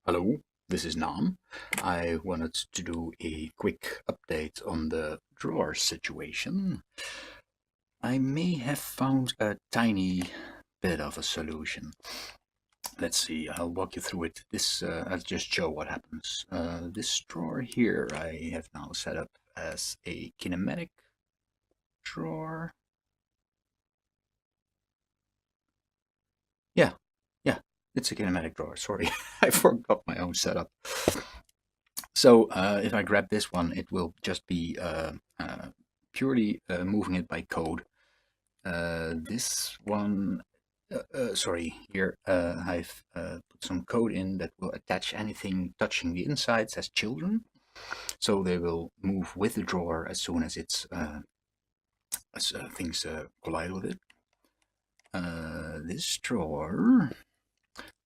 Hello, this is Nam. I wanted to do a quick update on the drawer situation. I may have found a tiny bit of a solution. Let's see, I'll walk you through it. I'll just show what happens. This drawer here I have now set up as a kinematic drawer. Yeah, it's a kinematic drawer. Sorry, I forgot my own setup. So if I grab this one, it will just be purely moving it by code. This one, sorry, here I've put some code in that will attach anything touching the insides as children. So they will move with the drawer as soon as things collide with it. This drawer,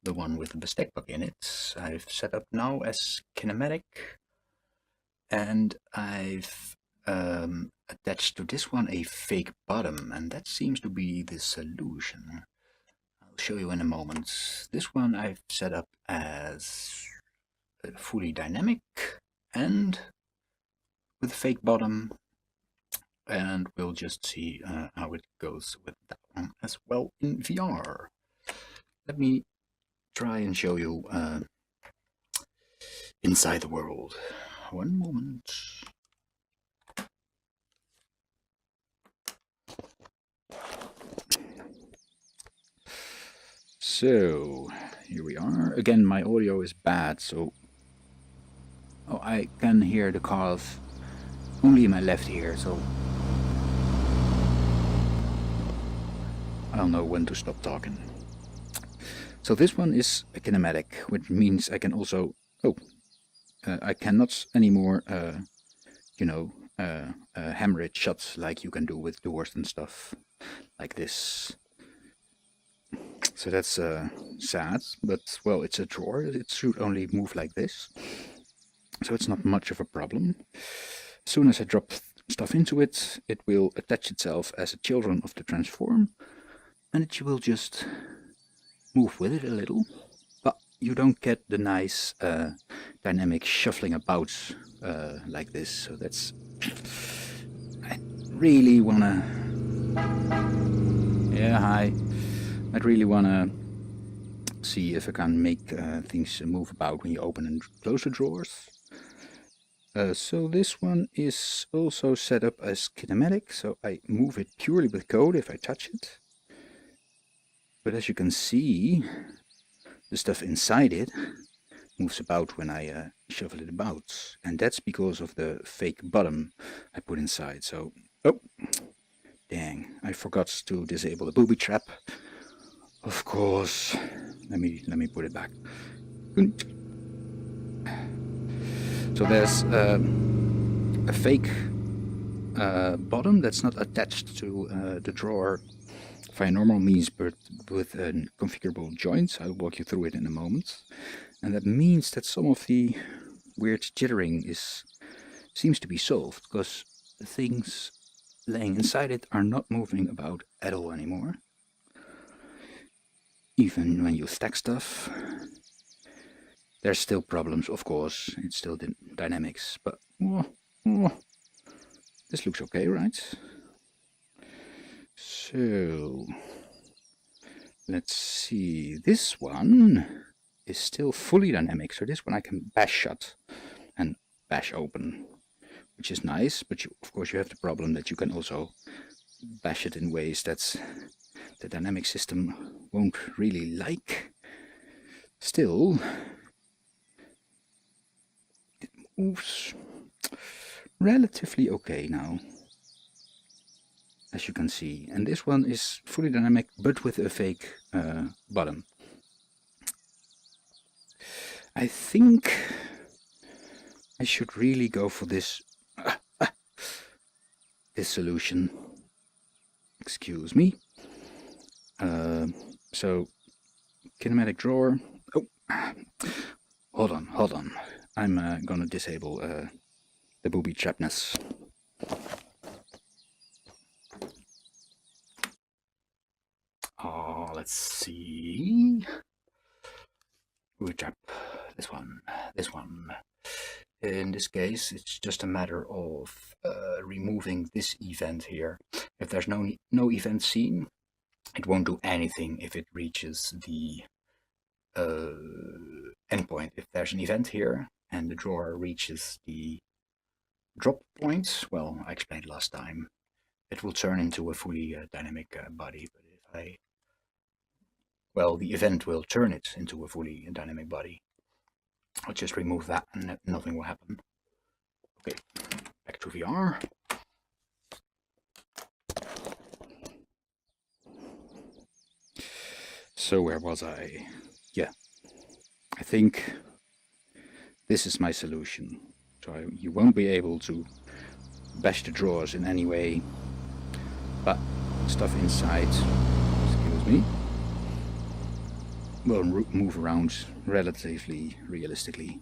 the one with the bestek book in it, I've set up now as kinematic, and I've attached to this one a fake bottom, and that seems to be the solution. I'll show you in a moment. This one I've set up as fully dynamic and with fake bottom, and we'll just see how it goes with that one as well in VR. Let me try and show you inside the world. One moment. So here we are. Again, my audio is bad, so I can hear the cars only in my left ear, so I don't know when to stop talking. So this one is a kinematic, which means I can also I cannot anymore hammer it shut like you can do with doors and stuff like this. So that's sad, but well, it's a drawer. It should only move like this, so it's not much of a problem. As soon as I drop stuff into it, it will attach itself as a children of the transform, and it will just move with it a little, but you don't get the nice dynamic shuffling about like this. So that's I really wanna I'd really wanna see if I can make things move about when you open and close the drawers. So this one is also set up as kinematic, so I move it purely with code if I touch it. But as you can see, the stuff inside it moves about when I shuffle it about, and that's because of the fake bottom I put inside. So, oh, dang, I forgot to disable the booby trap. Of course, let me put it back. So there's a fake bottom that's not attached to the drawer via normal means, but with a configurable joint. I'll walk you through it in a moment. And that means that some of the weird jittering seems to be solved, because the things laying inside it are not moving about at all anymore. Even when you stack stuff, there's still problems, of course. It's still dynamics, but this looks okay, right? So let's see. This one is still fully dynamic, so this one I can bash shut and bash open, which is nice, but of course you have the problem that you can also bash it in ways that the dynamic system won't really like. Still, it moves relatively okay now, as you can see. And this one is fully dynamic, but with a fake bottom. I think I should really go for this this solution. Excuse me. So kinematic drawer. Oh, hold on. I'm gonna disable the booby trapness. Let's see. booby trap, this one, this one. In this case, it's just a matter of removing this event here. If there's no event seen, it won't do anything if it reaches the endpoint. If there's an event here and the drawer reaches the drop point, well, I explained last time, it will turn into a fully dynamic body. But if well, the event will turn it into a fully dynamic body. I'll just remove that and nothing will happen. Okay, back to VR. So where was I? Yeah, I think this is my solution. So you won't be able to bash the drawers in any way, but stuff inside, excuse me, will move around relatively realistically.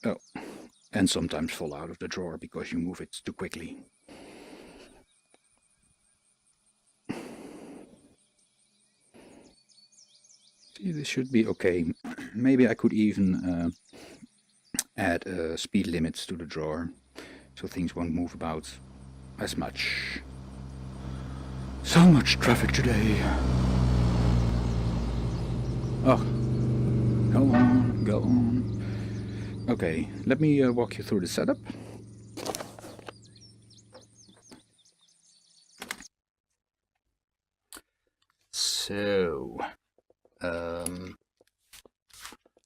Oh, and sometimes fall out of the drawer because you move it too quickly. See, this should be okay. Maybe I could even add speed limits to the drawer so things won't move about as much. So much traffic today. Oh, go on, go on. Okay, let me walk you through the setup. So,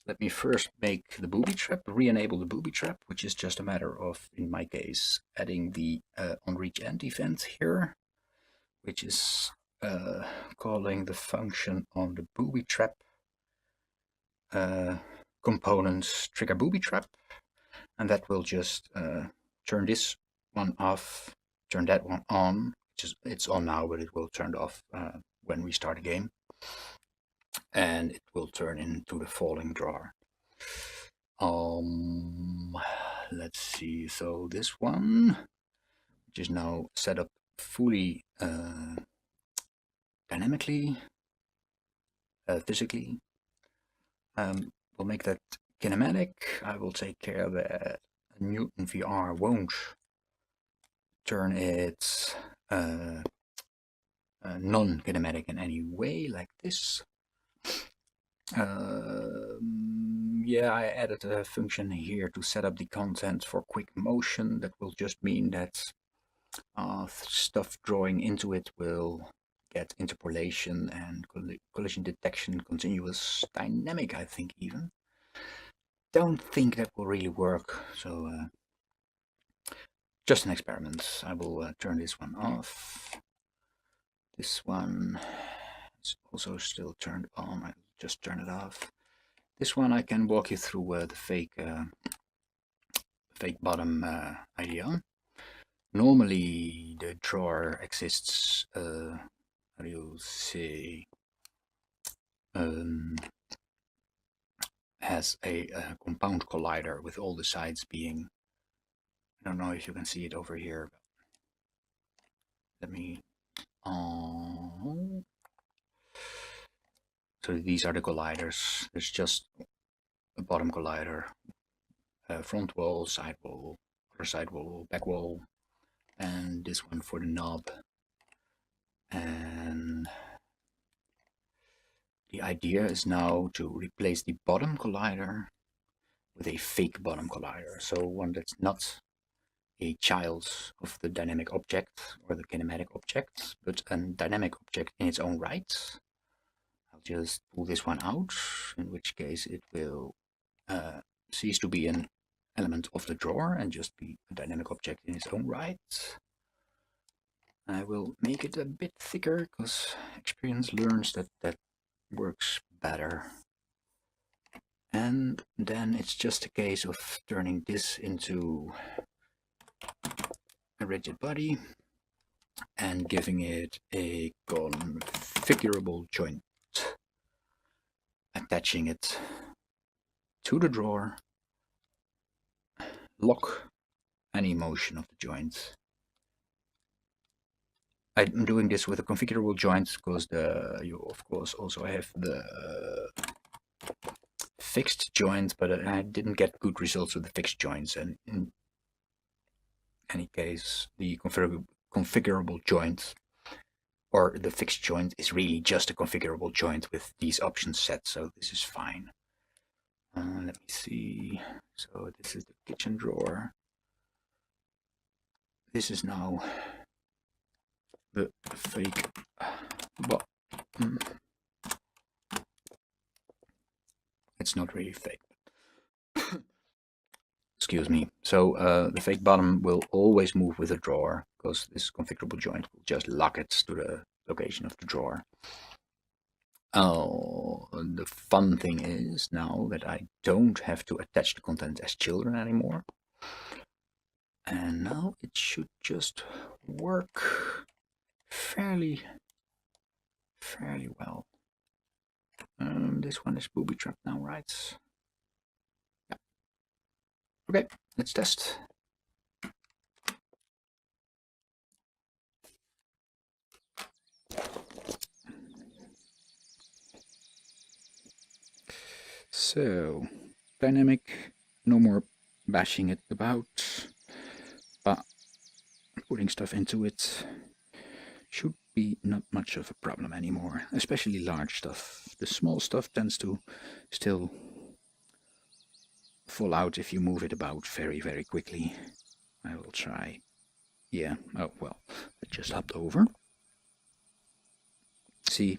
let me first make the booby trap, re-enable the booby trap, which is just a matter of, in my case, adding the on-reach end event here, which is calling the function on the booby trap components trigger booby trap, and that will just turn this one off, turn that one on, which is, it's on now, but it will turn off when we start the game, and it will turn into the falling drawer. Let's see, so this one, which is now set up fully dynamically, physically, we'll make that kinematic. I will take care that Newton VR won't turn it non-kinematic in any way, like this. Yeah, I added a function here to set up the content for quick motion. That will just mean that stuff drawing into it will get interpolation and collision detection, continuous dynamic, I think even. Don't think that will really work, so just an experiment. I will turn this one off. This one is also still turned on. I'll just turn it off. This one I can walk you through the fake bottom idea. Normally the drawer exists, how do you say, has a compound collider with all the sides being, I don't know if you can see it over here, but let me, so these are the colliders. There's just a bottom collider, front wall, side wall, other side wall, back wall, and this one for the knob. And the idea is now to replace the bottom collider with a fake bottom collider, so one that's not a child of the dynamic object or the kinematic object, but a dynamic object in its own right. I'll just pull this one out, in which case it will cease to be an element of the drawer and just be a dynamic object in its own right. I will make it a bit thicker because experience learns that that works better. And then it's just a case of turning this into a rigid body and giving it a configurable joint, attaching it to the drawer, lock any motion of the joint. I'm doing this with a configurable joint because you of course also have the fixed joint, but I didn't get good results with the fixed joints. And in any case, the configurable joint, or the fixed joint, is really just a configurable joint with these options set, so this is fine. Let me see. So this is the kitchen drawer. This is now the fake bottom. It's not really fake. Excuse me. So the fake bottom will always move with the drawer, because this configurable joint will just lock it to the location of the drawer. Oh, the fun thing is now that I don't have to attach the content as children anymore. And now it should just work fairly well. This one is booby trapped now, right? Yeah. Okay, let's test. So, dynamic, no more bashing it about, but putting stuff into it should be not much of a problem anymore, especially large stuff. The small stuff tends to still fall out if you move it about very, very quickly. I will try. Yeah, oh well, it just hopped over. See,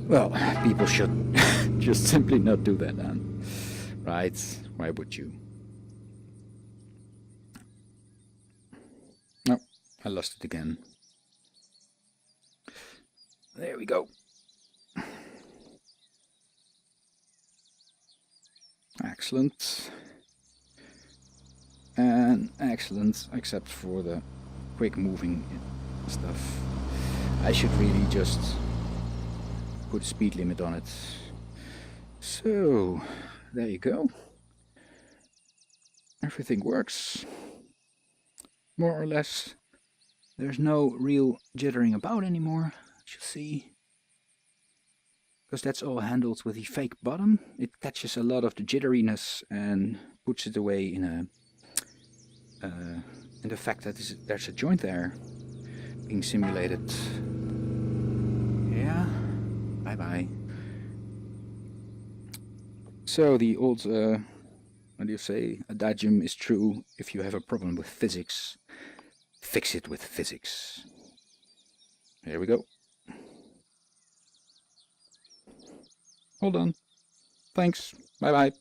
well, people should just simply not do that then, right? Why would you? No, I lost it again. There we go. Excellent. And excellent, except for the quick moving stuff. I should really just put a speed limit on it. So, there you go. Everything works. More or less. There's no real jittering about anymore, as you see. Because that's all handled with the fake bottom. It catches a lot of the jitteriness and puts it away in the fact that there's a joint there being simulated. Yeah, bye-bye. So the old, what do you say, adagium is true: if you have a problem with physics, fix it with physics. Here we go. Hold on. Thanks. Bye-bye.